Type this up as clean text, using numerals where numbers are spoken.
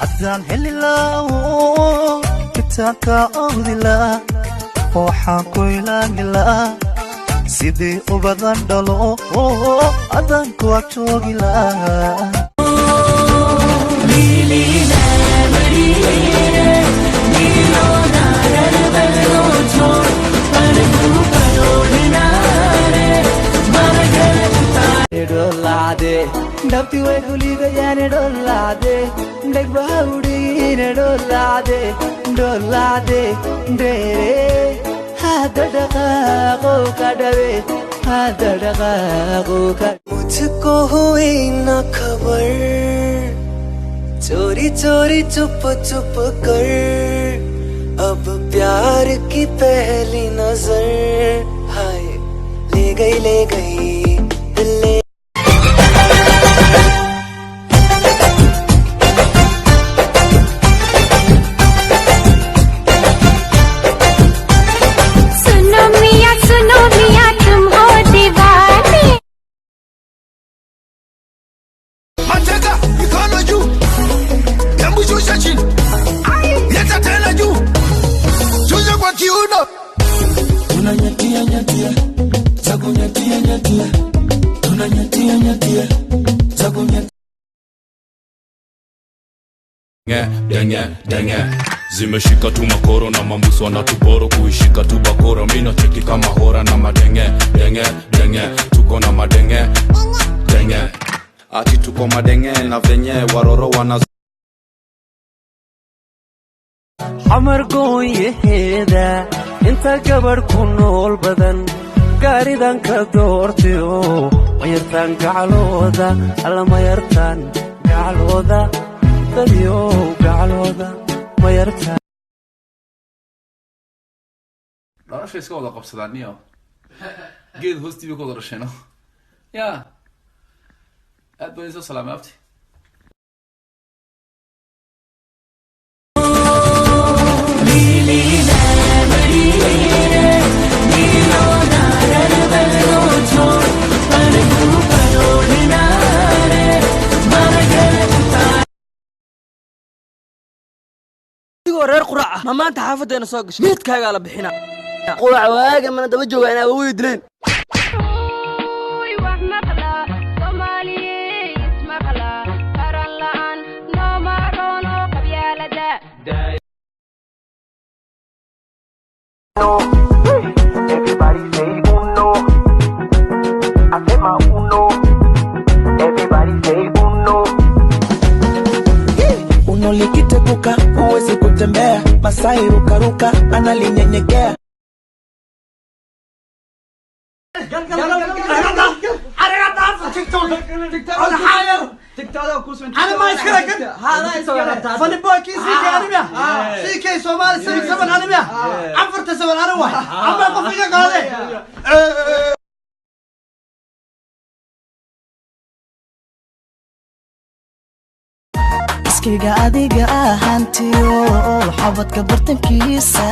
haddaan heli lahaa kitaabka awdi lahaa waxaan ku ilaagi lahaa sidii u badan dhalo haddaan ku joogi lahaa Dabti way guliga yaane dolade ndeg baawdi ne dolade dere hada dhaqaaqo ka dhawe hada dhaqaaqo ka मुझको हुई ना खबर चोरी चोरी चुप चुप कर अब प्यार की पहली नजर हाय ले गई दिल Denge zimeshika tu makoro na mambuso na tuboro kuishika tu bakora mimi nacheki kama hora na madenge denge tuko na madenge denge ati tuko madenge na venye waroro wana Amar gooye heeda inta gabar ku nool badan gaaridan ka doortiyo mayartan gacalooda alla mayartan gacalooda dadyo gacalooda mayartan nolosha iska wada qabsadaniyo geed hoostiiba ku wada dhashayno ya aad baan isoo salaamay abti reer quraca ma maanta xaafadeena soo gashay geedkaaga la bixina quraca waaga mana daba jooga inaa way dileen wax maqla Soomaaliyeey ismaqla qaran la'aan no marono qabyaalada everybody say uno hacema uno everybody say uno uno likiteguka uwezi kutembea Masai rukaruka analinyenyekea أنا ما يشكرك هذا يشكرك فني بوكي سيكي أنميا سيكي سومالي سيكي سبن أنميا عفرت سبن أنوا عما قفيك قادي iskiga adiga ahantiyo xabadka bartankiisa